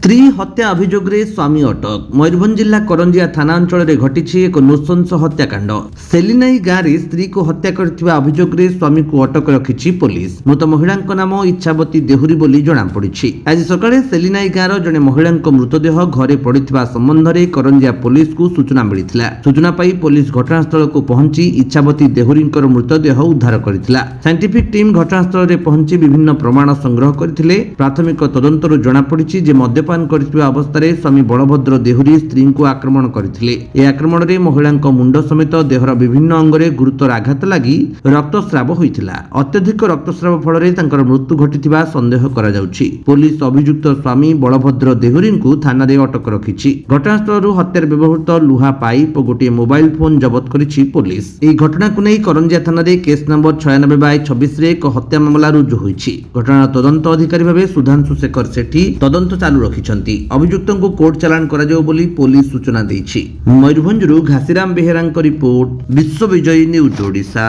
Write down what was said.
স্ত্রী হত্যা অভিযোগে স্বামী অটক। ময়ূরভঞ্জ জিলা করঞ্জিয়া থানা অঞ্চଳରେ ঘটিছে এক নৃশংস হত্যাকাণ্ড। সেলিনাই গাঁরে স্ত্রীকে হত্যা କରିଥିବା অভিযোগে স্বামীকে অটক রখিছি পুলিশ। মৃত মহিଳାଙ୍କ নাম ইচ্ছাবতী দেহুରୀ ବୋଲି ଜଣାପଡ଼ିଛି। ଆଜି ସକାଳେ ସେଲିନାଇ ଗାଁର ଜଣେ ମହିଳାଙ୍କ ମୃତଦେହ ଘରେ ପଡ଼ିଥିବା ସମ୍ବନ୍ଧରେ କରଞ୍ଜିଆ ପୁଲିସକୁ ସୂଚନା ମିଳିଥିଲା। ସୂଚନା ପାଇ ପୁଲିସ ଘଟଣାସ୍ଥଳକୁ ପହଞ୍ଚି ଇଚ୍ଛାବତୀ ଦେହୁରୀଙ୍କର ମୃତଦେହ ଉଦ୍ଧାର କରିଥିଲା। ସାଇଣ୍ଟିଫିକ୍ ଟିମ୍ ଘଟଣାସ୍ଥଳରେ ପହଞ୍ଚି ବିଭିନ୍ନ ପ୍ରମାଣ ସଂଗ୍ରହ କରିଥିଲେ। ପ୍ରାଥମିକ ତଦନ୍ତରୁ ଜଣାପଡ଼ିଛି ଯେ ମଦ୍ୟପାନ କରିଥିବା ଅବସ୍ଥାରେ ସ୍ୱାମୀ ବଳଭଦ୍ର ଦେହୁରୀ ସ୍ତ୍ରୀଙ୍କୁ ଆକ୍ରମଣ କରିଥିଲେ। ଏହି ଆକ୍ରମଣରେ ମହିଳାଙ୍କ ମୁଣ୍ଡ ସମେତ ଦେହର ବିଭିନ୍ନ ଅଙ୍ଗରେ ଗୁରୁତର ଆଘାତ ଲାଗି ରକ୍ତସ୍ରାବ ହୋଇଥିଲା। ଅତ୍ୟଧିକ ରକ୍ତସ୍ରାବ ଫଳରେ ତାଙ୍କର ମୃତ୍ୟୁ ଘଟିଥିବା ସନ୍ଦେହ କରାଯାଉଛି। ପୁଲିସ ଅଭିଯୁକ୍ତ ସ୍ୱାମୀ ବଳଭଦ୍ର ଦେହୁରୀଙ୍କୁ ଥାନାରେ ଅଟକ ରଖିଛି। ଘଟଣାସ୍ଥଳରୁ ହତ୍ୟାରେ ବ୍ୟବହୃତ ଲୁହା ପାଇପ୍ ଓ ଗୋଟିଏ ମୋବାଇଲ ଫୋନ୍ ଜବତ କରିଛି ପୁଲିସ। ଏହି ଘଟଣାକୁ ନେଇ କରଞ୍ଜିଆ ଥାନାରେ କେସ୍ ନମ୍ବର 96/26ରେ ଏକ ହତ୍ୟା ମାମଲା ରୁଜୁ ହୋଇଛି। ଘଟଣାର ତଦନ୍ତ ଅଧିକାରୀ ଭାବେ ସୁଧାଂଶୁ ଶେଖର ସେଠୀ ତଦନ୍ତ ଚାଲୁ ରଖିଛନ୍ତି। ଅଭିଯୁକ୍ତଙ୍କୁ କୋର୍ଟ ଚାଲାଣ କରାଯାଉ ବୋଲି ପୋଲିସ ସୂଚନା ଦେଇଛି। ମୟୂରଭଞ୍ଜରୁ ଘାସିରାମ ବେହେରାଙ୍କ ରିପୋର୍ଟ, ବିଶ୍ୱ ବିଜୟୀ ନ୍ୟୁଜ୍ ଓଡ଼ିଶା।